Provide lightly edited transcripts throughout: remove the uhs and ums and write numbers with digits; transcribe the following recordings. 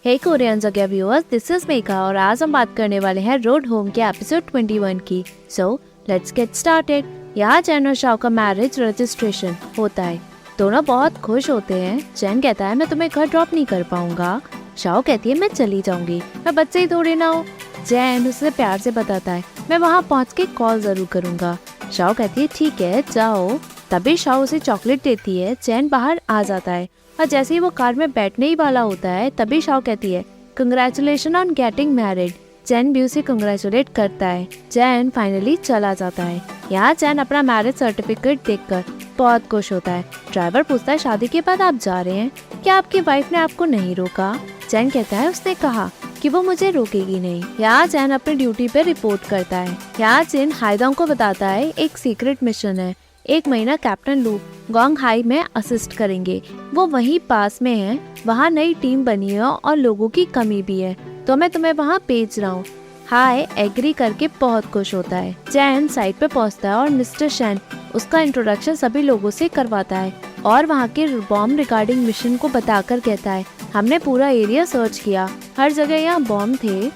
हे Korean जगह viewers, this is Megha और आज हम बात करने वाले हैं रोड होम के एपिसोड 21 की। So let's get started. यहाँ चैन और शाओ का मैरिज रजिस्ट्रेशन होता है। दोनों बहुत खुश होते हैं। चैन कहता है मैं तुम्हें घर ड्रॉप नहीं कर पाऊंगा। शाओ कहती है मैं चली जाऊंगी, मैं बच्चे ही थोड़ी ना हूँ। चैन उसे प्यार से बताता है मैं वहाँ पहुँच के कॉल जरूर करूंगा। शाओ कहती है ठीक है जाओ। तभी शाओ उसे चॉकलेट देती है। चैन बाहर आ जाता है और जैसे ही वो कार में बैठने ही वाला होता है तभी शाओ कहती है कंग्रेचुलेशन ऑन गेटिंग मैरिड। चैन भी उसे कंग्रेचुलेट करता है। चैन फाइनली चला जाता है। यहाँ चैन अपना मैरिज सर्टिफिकेट देखकर बहुत खुश होता है। ड्राइवर पूछता है शादी के बाद आप जा रहे हैं, क्या आपकी वाइफ ने आपको नहीं रोका? चैन कहता है उसने कहा कि वो मुझे रोकेगी नहीं। यहाँ चैन अपनी ड्यूटी पे रिपोर्ट करता है। यहाँ चैन हाइदोंग को बताता है एक सीक्रेट मिशन है। 1 महीना कैप्टन लू गोंग हाई में असिस्ट करेंगे। वो वहीं पास में है। वहाँ नई टीम बनी है और लोगों की कमी भी है, तो मैं तुम्हें वहाँ भेज रहा हूँ। हाय एग्री करके बहुत खुश होता है। चैन साइट पे पहुँचता है और मिस्टर शैन उसका इंट्रोडक्शन सभी लोगों से करवाता है और वहाँ के बॉम्ब रिगार्डिंग मिशन को बताकर कहता है हमने पूरा एरिया सर्च किया, हर जगह यहाँ बॉम्ब थे।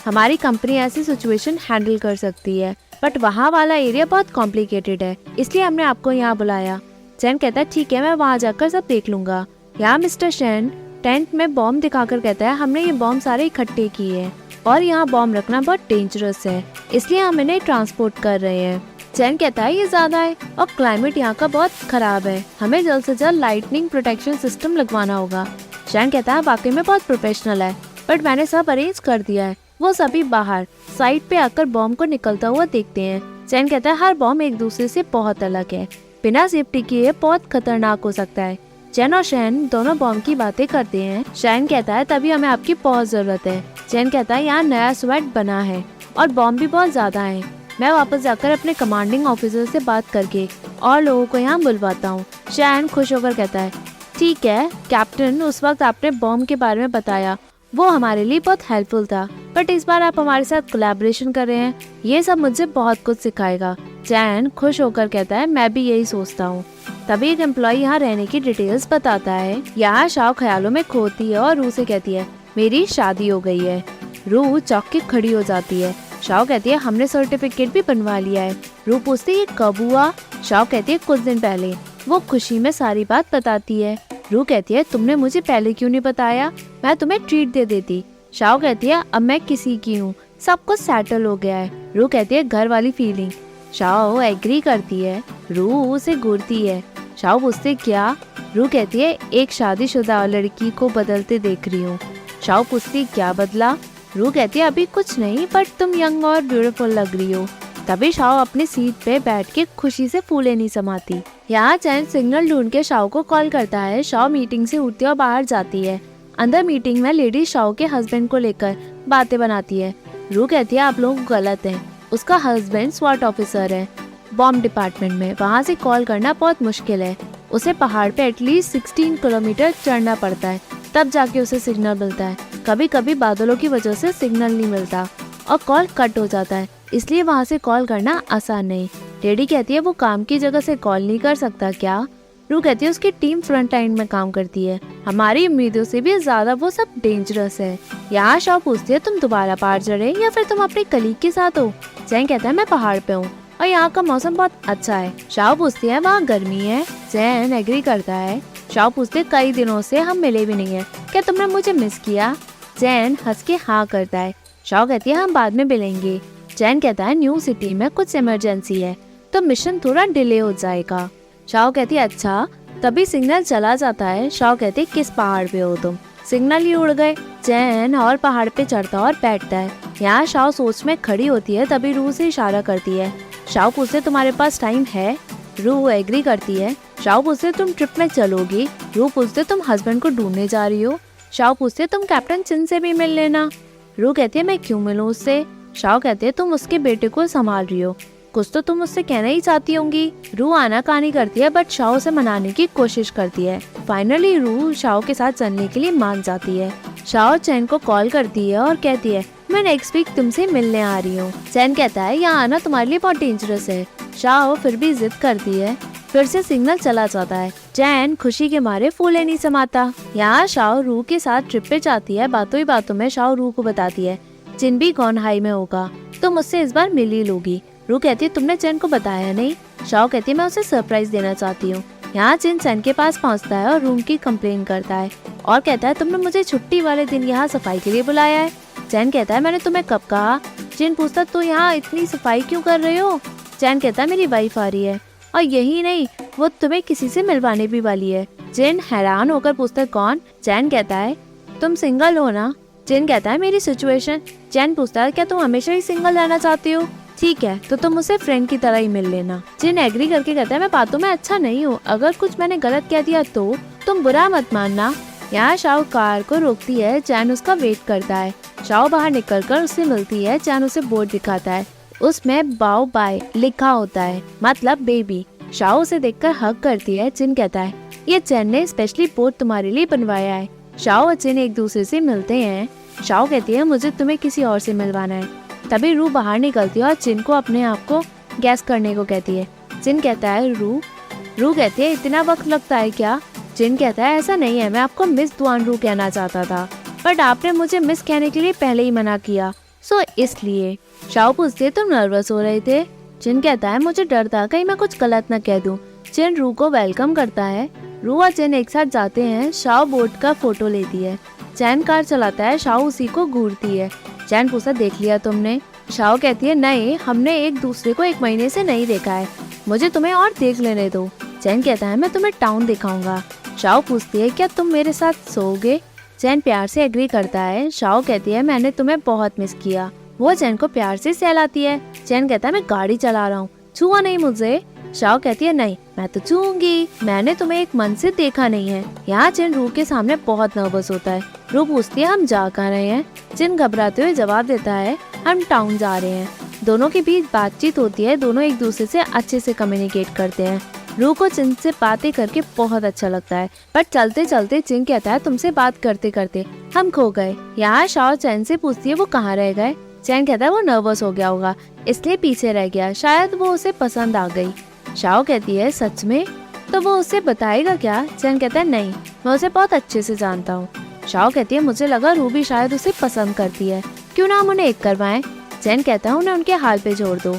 हमारी कंपनी ऐसी सिचुएशन हैंडल कर सकती है, बट वहाँ वाला एरिया बहुत कॉम्प्लिकेटेड है, इसलिए हमने आपको यहाँ बुलाया। चैन कहता है ठीक है मैं वहाँ जाकर सब देख लूंगा। यहाँ मिस्टर शैन टेंट में बॉम्ब दिखाकर कहता है हमने ये बॉम्ब सारे इकट्ठे किए हैं और यहाँ बॉम्ब रखना बहुत डेंजरस है, इसलिए हम इन्हें ट्रांसपोर्ट कर रहे हैं। चैन कहता है ये ज्यादा है और क्लाइमेट यहाँ का बहुत खराब है, हमें जल्द से जल्द लाइटनिंग प्रोटेक्शन सिस्टम लगवाना होगा। चैन कहता है वाकई में बहुत प्रोफेशनल है, बट मैंने सब अरेंज कर दिया है। वो सभी बाहर साइड पे आकर बॉम्ब को निकलता हुआ देखते हैं। चैन कहता है हर बॉम्ब एक दूसरे से बहुत अलग है, बिना सेफ्टी किए बहुत खतरनाक हो सकता है। चैन और शैन दोनों बॉम्ब की बातें करते हैं। शैन कहता है तभी हमें आपकी बहुत जरूरत है। चैन कहता है यहाँ नया स्वेट बना है और बॉम्ब भी बहुत ज्यादा है। मैं वापस जाकर अपने कमांडिंग ऑफिसर से बात करके और लोगों को यहाँ बुलवाता हूँ। शैन खुश होकर कहता है ठीक है कैप्टन, उस वक्त आपने बॉम्ब के बारे में बताया वो हमारे लिए बहुत हेल्पफुल था, बट इस बार आप हमारे साथ कोलैबोरेशन कर रहे हैं, ये सब मुझे बहुत कुछ सिखाएगा। चैन खुश होकर कहता है मैं भी यही सोचता हूँ। तभी एक एम्प्लॉय यहाँ रहने की डिटेल्स बताता है। यहाँ शाओ ख्यालों में खोती है और रू से कहती है मेरी शादी हो गई है। रू चौंक के खड़ी हो जाती है। शाओ कहती है हमने सर्टिफिकेट भी बनवा लिया है। रू पूछती है ये कब हुआ? शाओ कहती है कुछ दिन पहले। वो खुशी में सारी बात बताती है। रू कहती है तुमने मुझे पहले क्यों नहीं बताया, मैं तुम्हें ट्रीट दे देती। शाओ कहती है अब मैं किसी की हूँ, सब कुछ सेटल हो गया है। रू कहती है घर वाली फीलिंग। शाओ एग्री करती है। रू उसे घूरती है। शाओ पूछती है क्या? रू कहती है एक शादीशुदा लड़की को बदलते देख रही हूँ। शाओ पूछती है क्या बदला? रू कहती है अभी कुछ नहीं, बट तुम यंग और ब्यूटीफुल लग रही हो। तभी शाओ अपनी सीट पे बैठ के खुशी से फूले नहीं समाती। यहाँ चैन सिग्नल ढूंढ के शाओ को कॉल करता है। शाओ मीटिंग से उठती है और बाहर जाती है। अंदर मीटिंग में लेडी शाओ के हस्बैंड को लेकर बातें बनाती है। रू कहती है आप लोग गलत हैं, उसका हस्बैंड स्वॉट ऑफिसर है बॉम्ब डिपार्टमेंट में, वहाँ से कॉल करना बहुत मुश्किल है। उसे पहाड़ पे एटलीस्ट 16 किलोमीटर चढ़ना पड़ता है, तब जाके उसे सिग्नल मिलता है। कभी कभी बादलों की वजह से सिग्नल नहीं मिलता और कॉल कट हो जाता है, इसलिए वहाँ से कॉल करना आसान नहीं। लेडी कहती है वो काम की जगह से कॉल नहीं कर सकता क्या? रू कहती है उसकी टीम फ्रंट एंड में काम करती है, हमारी उम्मीदों से भी ज्यादा वो सब डेंजरस है। यहाँ शाओ पूछती है तुम दोबारा पहाड़ चढ़े या फिर तुम अपने कलीग के साथ हो? चैन कहता है मैं पहाड़ पे हूँ और यहाँ का मौसम बहुत अच्छा है। शाओ पूछती है वहाँ गर्मी है? चैन एग्री करता है। शाओ पूछते कई दिनों से हम मिले भी नहीं है, क्या तुमने मुझे मिस किया? चैन हंस के हाँ करता है। शाओ कहती है हम बाद में मिलेंगे। चैन कहता है न्यू सिटी में कुछ इमरजेंसी है तो मिशन थोड़ा डिले हो जाएगा। शाओ कहती है अच्छा। तभी सिग्नल चला जाता है। शाओ कहती है किस पहाड़ पे हो तुम? सिग्नल ही उड़ गए। चैन और पहाड़ पे चढ़ता और बैठता है। यहाँ शाओ सोच में खड़ी होती है। तभी रू से इशारा करती है। शाओ पूछते तुम्हारे पास टाइम है? रू एग्री करती है। शाओ पूछते तुम ट्रिप में चलोगी? रू पूछते तुम हस्बैंड को ढूंढने जा रही हो? शाओ पूछते तुम कैप्टन चिन से भी मिल लेना। रू कहती है मैं क्यों मिलूं उससे? शाओ कहते है तुम उसके बेटे को संभाल रही हो, कुछ तो तुम उससे कहना ही चाहती होंगी। रू आनाकानी करती है बट शाओ से मनाने की कोशिश करती है। फाइनली रू शाओ के साथ चलने के लिए मान जाती है। शाओ चैन को कॉल करती है और कहती है मैं नेक्स्ट वीक तुमसे मिलने आ रही हूँ। चैन कहता है यहाँ आना तुम्हारे लिए बहुत डेंजरस है। शाओ फिर भी जिद करती है। फिर से सिग्नल चला जाता है। जैन खुशी के मारे फूले नहीं समाता। यहाँ शाओ रू के साथ ट्रिप पे जाती है। बातों ही बातों में शाओ रू को बताती है जिन भी गॉन हाई में होगा तो मुझसे इस बार मिल ही लोगी। रू कहती है तुमने चैन को बताया नहीं। शाओ कहती है मैं उसे सरप्राइज देना चाहती हूँ। यहाँ चिन चैन के पास पहुँचता है और रूम की कंप्लेन करता है और कहता है तुमने मुझे छुट्टी वाले दिन यहाँ सफाई के लिए बुलाया है। चैन कहता है मैंने तुम्हें कब कहा। चिन पूछता तो यहाँ इतनी सफाई क्यों कर रहे हो। चैन कहता है मेरी वाइफ आ रही है और यही नहीं वो तुम्हें किसी से मिलवाने भी वाली है। चिन हैरान होकर पूछता है कौन। चैन कहता है तुम सिंगल हो ना। चिन कहता है मेरी सिचुएशन। चैन पूछता है क्या तुम हमेशा ही सिंगल रहना चाहती हो। ठीक है तो तुम मुझसे फ्रेंड की तरह ही मिल लेना। चिन एग्री करके कहता है मैं बातों में अच्छा नहीं हूँ, अगर कुछ मैंने गलत कह दिया तो तुम बुरा मत मानना। यहाँ शाओ कार को रोकती है। चैन उसका वेट करता है। शाओ बाहर निकलकर उससे मिलती है। चैन उसे बोर्ड दिखाता है, उसमें बाओ बाय लिखा होता है मतलब बेबी। शाओ उसे देखकर हग करती है। चिन कहता है ये चैन ने स्पेशली बोर्ड तुम्हारे लिए बनवाया है। शाओ और चिन एक दूसरे से मिलते हैं। शाओ कहती है मुझे तुम्हें किसी और से मिलवाना है। तभी रू बाहर निकलती है और चिन को अपने आप को गैस करने को कहती है। चिन कहता है रू कहती है इतना वक्त लगता है क्या। चिन कहता है ऐसा नहीं है, मैं आपको मिस दुआन रू कहना चाहता था बट आपने मुझे मिस कहने के लिए पहले ही मना किया सो इसलिए। शाओ पूछती है तुम नर्वस हो रहे थे। चिन कहता है मुझे डर था कहीं मैं कुछ गलत न कह दूं। चिन रू को वेलकम करता है। रू और चिन एक साथ जाते हैं। शाओ बोट का फोटो लेती है। चैन कार चलाता है। शाओ उसी को घूरती है। चैन पूछता देख लिया तुमने। शाओ कहती है नहीं, हमने एक दूसरे को 1 महीने से नहीं देखा है, मुझे तुम्हें और देख लेने दो। चैन कहता है मैं तुम्हें टाउन दिखाऊंगा। शाओ पूछती है क्या तुम मेरे साथ सोओगे। चैन प्यार से एग्री करता है। शाओ कहती है मैंने तुम्हें बहुत मिस किया। वो चैन को प्यार से सहलाती है। चैन कहता है मैं गाड़ी चला रहा हूँ, छुआ नहीं मुझे। शाओ कहती है नहीं मैं तो छूऊंगी, मैंने तुम्हें 1 मंथ से देखा नहीं है। यहाँ चिन रू के सामने बहुत नर्वस होता है। रू पूछती है हम जा कहाँ रहे हैं। चिन घबराते हुए जवाब देता है हम टाउन जा रहे हैं। दोनों के बीच बातचीत होती है। दोनों एक दूसरे से अच्छे से कम्युनिकेट करते हैं। रू को चिन से बातें करके बहुत अच्छा लगता है पर चलते चलते चिन कहता है तुमसे बात करते करते हम खो गए। यहाँ शाओ चैन से पूछती है वो कहाँ रह गए। चैन कहता है वो नर्वस हो गया होगा इसलिए पीछे रह गया, शायद वो उसे पसंद आ गई। शाओ कहती है सच में, तो वो उसे बताएगा क्या। चैन कहता है नहीं, मैं उसे बहुत अच्छे से जानता हूँ। शाओ कहती है मुझे लगा रू भी शायद उसे पसंद करती है, क्यों ना हम उन्हें एक करवाएं। चैन कहता है उन्हें उनके हाल पे छोड़ दो।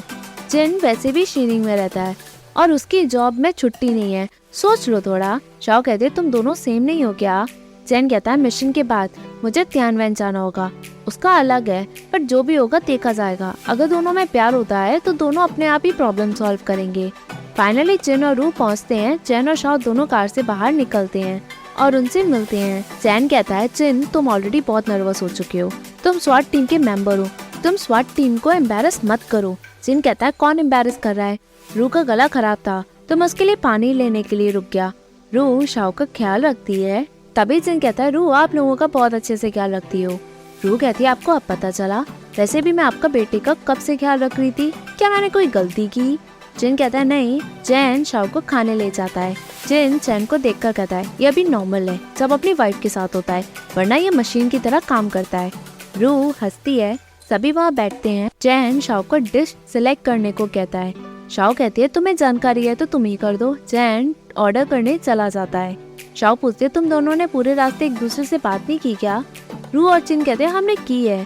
चिन वैसे भी शीनिंग में रहता है और उसकी जॉब में छुट्टी नहीं है, सोच लो थोड़ा। शाओ कहते हैं तुम दोनों सेम नहीं हो क्या। चैन कहता है मिशन के बाद मुझे तियानवेन जाना होगा, उसका अलग है पर जो भी होगा देखा जाएगा। अगर दोनों में प्यार होता है तो दोनों अपने आप ही प्रॉब्लम सॉल्व करेंगे। फाइनली चिन और रू पहुंचते हैं। चैन और शाओ दोनों कार से बाहर निकलते हैं और उनसे मिलते हैं। चैन कहता है चिन तुम ऑलरेडी बहुत नर्वस हो चुके हो, तुम स्वाट टीम के मेंबर हो, तुम स्वाट टीम को एम्बेरस मत करो। चिन कहता है कौन एम्बेरस कर रहा है, रू का गला खराब था तो मैं उसके लिए पानी लेने के लिए रुक गया। रू शाओ का ख्याल रखती है। तभी चिन कहता है रू आप लोगों का बहुत अच्छे से ख्याल रखती हो। रू कहती है आपको अब पता चला, वैसे भी मैं आपका बेटे का कब से ख्याल रख रही थी, क्या मैंने कोई गलती की। चिन कहता है नहीं। चैन शाओ को खाने ले जाता है। चिन चैन को देखकर कहता है ये अभी नॉर्मल है जब अपनी वाइफ के साथ होता है, वरना ये मशीन की तरह काम करता है। रू हंसती है। सभी वहाँ बैठते हैं। चैन शाओ को डिश सिलेक्ट करने को कहता है। शाओ कहती है तुम्हें जानकारी है तो तुम ही कर दो। चैन ऑर्डर करने चला जाता है। शाओ पूछती है तुम दोनों ने पूरे रास्ते एक दूसरे से बात नहीं की क्या। रू और चिन कहते हैं हमने की है।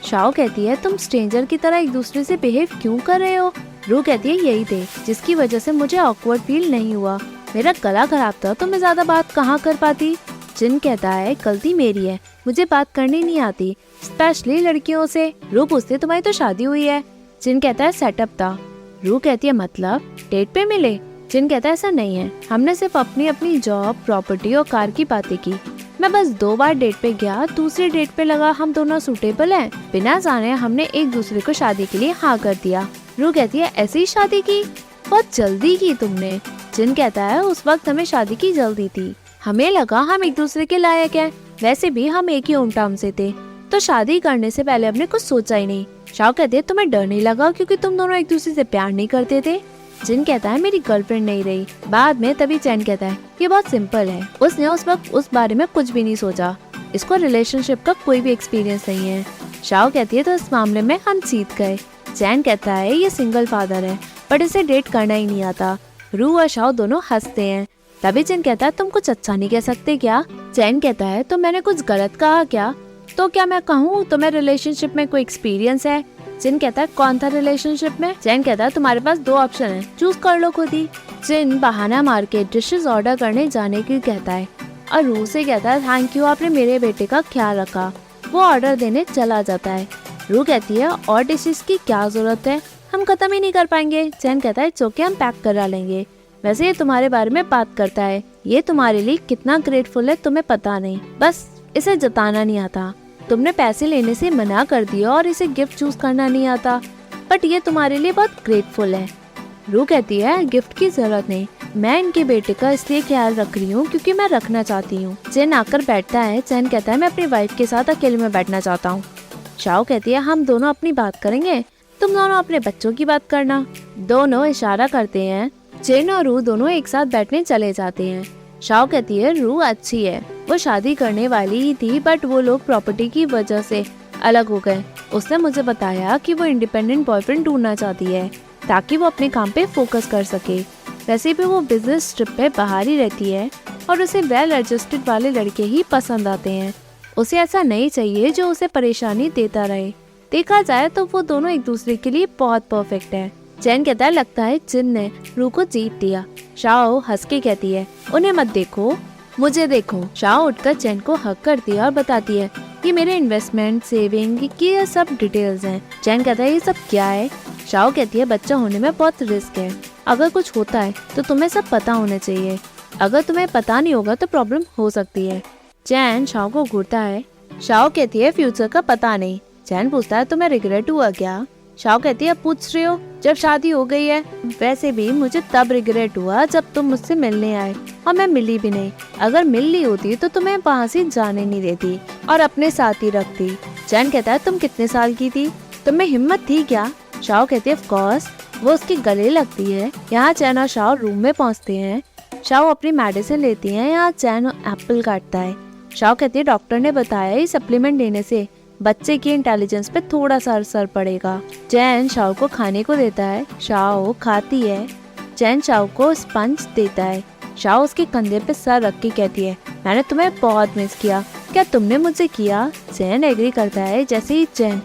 शाओ कहती है तुम स्ट्रेंजर की तरह एक दूसरे से बिहेव क्यों कर रहे हो। रू कहती है यही थे जिसकी वजह से मुझे ऑकवर्ड फील नहीं हुआ, मेरा गला खराब था तो मैं ज्यादा बात कहाँ कर पाती। चिन कहता है गलती मेरी है, मुझे बात करनी नहीं आती, स्पेशली लड़कियों से। रू पूछती तुम्हारी तो शादी हुई है। चिन कहता है सेटअप था। रू कहती है मतलब डेट पे मिले। चिन कहता है ऐसा नहीं है, हमने सिर्फ अपनी अपनी जॉब, प्रॉपर्टी और कार की बातें की। मैं बस 2 बार डेट पे गया, दूसरे डेट पे लगा हम दोनों सूटेबल हैं, बिना जाने हमने एक दूसरे को शादी के लिए हाँ कर दिया। रू कहती है ऐसी शादी की, बहुत जल्दी की तुमने। चिन कहता है उस वक्त हमें शादी की जल्दी थी, हमें लगा हम एक दूसरे के लायक हैं, वैसे भी हम एक ही होमटाउन से थे तो शादी करने से पहले हमने कुछ सोचा ही नहीं। शाओ कहते हैं तुम्हें डर नहीं लगा क्योंकि तुम दोनों एक दूसरे से प्यार नहीं करते थे। चिन कहता है मेरी गर्लफ्रेंड नहीं रही बाद में। तभी चैन कहता है ये बहुत सिंपल है, उसने उस वक्त उस बारे में कुछ भी नहीं सोचा, इसको रिलेशनशिप का कोई भी एक्सपीरियंस नहीं है। शाओ कहती है तो इस मामले में हम जीत गए। चैन कहता है ये सिंगल फादर है बट इसे डेट करना ही नहीं आता, रू और शाओ दोनों हंसते हैं। तभी जिन कहता है तुम कुछ अच्छा नहीं कह सकते क्या? चैन कहता है तो मैंने कुछ गलत कहा क्या? तो क्या मैं कहूँ तुम्हें रिलेशनशिप में कोई एक्सपीरियंस है? जिन कहता है कौन था रिलेशनशिप में? चैन कहता है तुम्हारे पास 2 ऑप्शन है, चूज कर लो खुद ही। जिन बहाना मार के डिशेस ऑर्डर करने जाने की कहता है और रू से कहता है थैंक यू, आपने मेरे बेटे का ख्याल रखा। वो ऑर्डर देने चला जाता है। रू कहती है और डिशेस की क्या जरूरत है, हम खत्म ही नहीं कर पाएंगे। चैन कहता है चौके हम पैक करा लेंगे। वैसे ये तुम्हारे बारे में बात करता है, ये तुम्हारे लिए कितना ग्रेटफुल है तुम्हें पता नहीं, बस इसे जताना नहीं आता। तुमने पैसे लेने से मना कर दिया और इसे गिफ्ट चूज करना नहीं आता, बट ये तुम्हारे लिए बहुत ग्रेटफुल है। रू कहती है गिफ्ट की जरूरत नहीं, मैं इनके बेटे का इसलिए ख्याल रख रही हूँ क्योंकि मैं रखना चाहती हूँ। चैन आकर बैठता है। चैन कहता है मैं अपनी वाइफ के साथ अकेले में बैठना चाहता हूँ। शाओ कहती है हम दोनों अपनी बात करेंगे, तुम दोनों अपने बच्चों की बात करना। दोनों इशारा करते हैं। चैन और रू दोनों एक साथ बैठने चले जाते हैं। शाओ कहती है रू अच्छी है, वो शादी करने वाली ही थी बट वो लोग प्रॉपर्टी की वजह से अलग हो गए। उसने मुझे बताया कि वो इंडिपेंडेंट बॉयफ्रेंड ढूंढना चाहती है ताकि वो अपने काम पे फोकस कर सके। वैसे भी वो बिजनेस ट्रिप पे बाहर ही रहती है और उसे वेल एडजस्टेड वाले लड़के ही पसंद आते हैं। उसे ऐसा नहीं चाहिए जो उसे परेशानी देता रहे। देखा जाए तो वो दोनों एक दूसरे के लिए बहुत परफेक्ट है। चैन कहता है लगता है जिन ने रू को जीत लिया। शाओ हंस के कहती है उन्हें मत देखो, मुझे देखो। शाओ उठकर चैन को हक करती है और बताती है ये मेरे इन्वेस्टमेंट सेविंग की ये सब डिटेल्स हैं। चैन कहता है ये सब क्या है? शाओ कहती है बच्चा होने में बहुत रिस्क है, अगर कुछ होता है तो तुम्हें सब पता होना चाहिए, अगर तुम्हें पता नहीं होगा तो प्रॉब्लम हो सकती है। चैन शाओ को घूरता है। शाओ कहती है फ्यूचर का पता नहीं। चैन पूछता है तुम्हें रिग्रेट हुआ क्या? शाओ कहती है पूछ रहे हो जब शादी हो गई है? वैसे भी मुझे तब रिग्रेट हुआ जब तुम मुझसे मिलने आए और मैं मिली भी नहीं। अगर मिल ली होती तो तुम्हें वहाँ से जाने नहीं देती और अपने साथ ही रखती। चैन कहता है तुम कितने साल की थी, तुम्हें हिम्मत थी क्या? शाओ कहती है ऑफ कोर्स। वो उसके गले लगती है। यहाँ चैन और शाओ रूम में पहुँचते हैं। शाओ अपनी मेडिसिन लेती है। यहाँ चैन एप्पल काटता है। शाओ कहती है डॉक्टर ने बताया ये सप्लीमेंट लेने से बच्चे की इंटेलिजेंस पे थोड़ा सा असर पड़ेगा। चैन शाओ को खाने को देता है। शाओ खाती है। चैन शाओ को स्पंज देता है। शाओ उसके कंधे पे सर रख के कहती है मैंने तुम्हें बहुत मिस किया, क्या तुमने मुझे किया? चैन एग्री करता है। जैसे ही चैन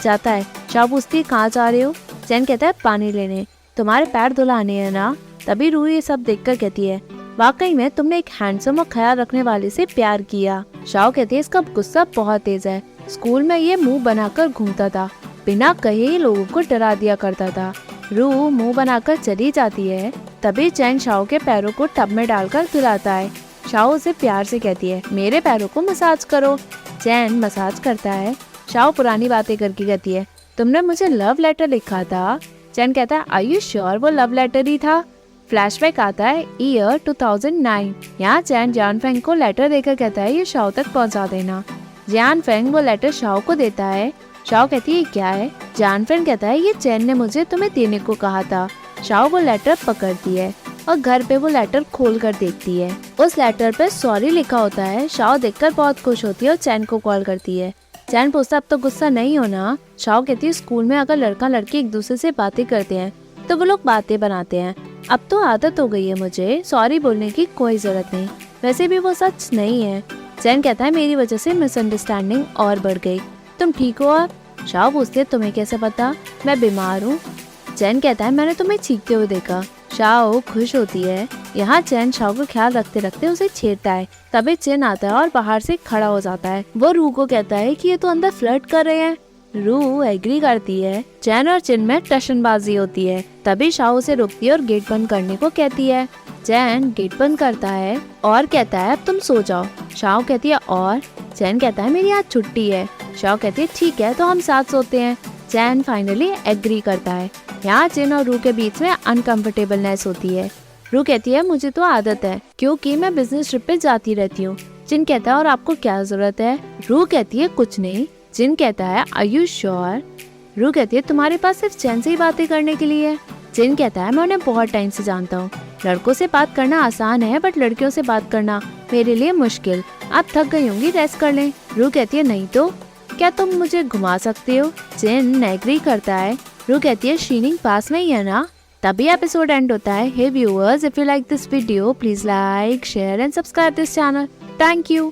जाता है शाओ पूछती है कहाँ जा रहे हो? चैन कहता है पानी लेने, तुम्हारे पैर धुलाने हैं ना? तभी रू ये सब देखकर कहती है वाकई में तुमने एक हैंडसम और ख्याल रखने वाले से प्यार किया। शाओ कहती है इसका गुस्सा बहुत तेज है, स्कूल में ये मुंह बनाकर घूमता था, बिना कहे ही लोगों को डरा दिया करता था। रू मुंह बनाकर चली जाती है। तभी चैन शाओ के पैरों को टब में डालकर धुलाता है। शाओ उसे प्यार से कहती है मेरे पैरों को मसाज करो। चैन मसाज करता है। शाओ पुरानी बातें करके कहती है तुमने मुझे लव लेटर लिखा था। चैन कहता है आर यू श्योर वो लव लेटर ही था? फ्लैशबैक आता है ईयर 2009। यहाँ चैन जान फेंग को लेटर देकर कहता है ये शाओ तक पहुँचा देना। जान फेंग वो लेटर शाओ को देता है। शाओ कहती है क्या है? जान फेंग कहता है ये चैन ने मुझे तुम्हें देने को कहा था। शाओ वो लेटर पकड़ती है और घर पे वो लेटर खोल कर देखती है। उस लेटर पे सॉरी लिखा होता है। शाओ देखकर बहुत खुश होती है और चैन को कॉल करती है। चैन पूछता अब तो गुस्सा नहीं होना? शाओ कहती है स्कूल में अगर लड़का लड़की एक दूसरे से बातें करते हैं तो वो लोग बातें बनाते हैं, अब तो आदत हो गई है मुझे, सॉरी बोलने की कोई जरूरत नहीं। वैसे भी वो सच नहीं है। चैन कहता है मेरी वजह से मिसअंडरस्टैंडिंग और बढ़ गई, तुम ठीक हो अब? शाओ पूछती है तुम्हें कैसे पता मैं बीमार हूँ? चैन कहता है मैंने तुम्हें चीखते हुए देखा। शाओ खुश होती है। यहाँ चैन शाओ को ख्याल रखते रखते उसे छेड़ता है। तभी चैन आता है और बाहर से खड़ा हो जाता है। वो रू को कहता है कि ये तो अंदर फ्लर्ट कर रहे हैं। रू एग्री करती है। चैन और चिन में टशनबाजी होती है। तभी शाओ उसे रोकती है और गेट बंद करने को कहती है। चैन गेट बंद करता है और कहता है अब तुम सो जाओ। शाओ कहती है और? चैन कहता है मेरी आज छुट्टी है। शाओ कहती है ठीक है तो हम साथ सोते हैं। चैन फाइनली एग्री करता है। यहाँ चिन और रू के बीच में अनकंफर्टेबलनेस होती है। रू कहती है मुझे तो आदत है क्योंकि मैं बिजनेस ट्रिप पे जाती रहती हूँ। चिन कहता है और आपको क्या जरूरत है? रू कहती है कुछ नहीं। चिन कहता है आर यू श्योर? रू कहती है तुम्हारे पास सिर्फ चैन से ही बातें करने के लिए है। चिन कहता है मैं उन्हें बहुत टाइम से जानता हूँ, लड़कों से बात करना आसान है बट लड़कियों से बात करना मेरे लिए मुश्किल, आप थक गई होंगी, रेस्ट कर लें। रू कहती है नहीं तो क्या तुम मुझे घुमा सकते हो? चिन एग्री करता है। रू कहती है शीनिंग पास में ही है ना? तभी एपिसोड एंड होता है। Hey viewers, if you like this video please like share and subscribe this channel. Thank you.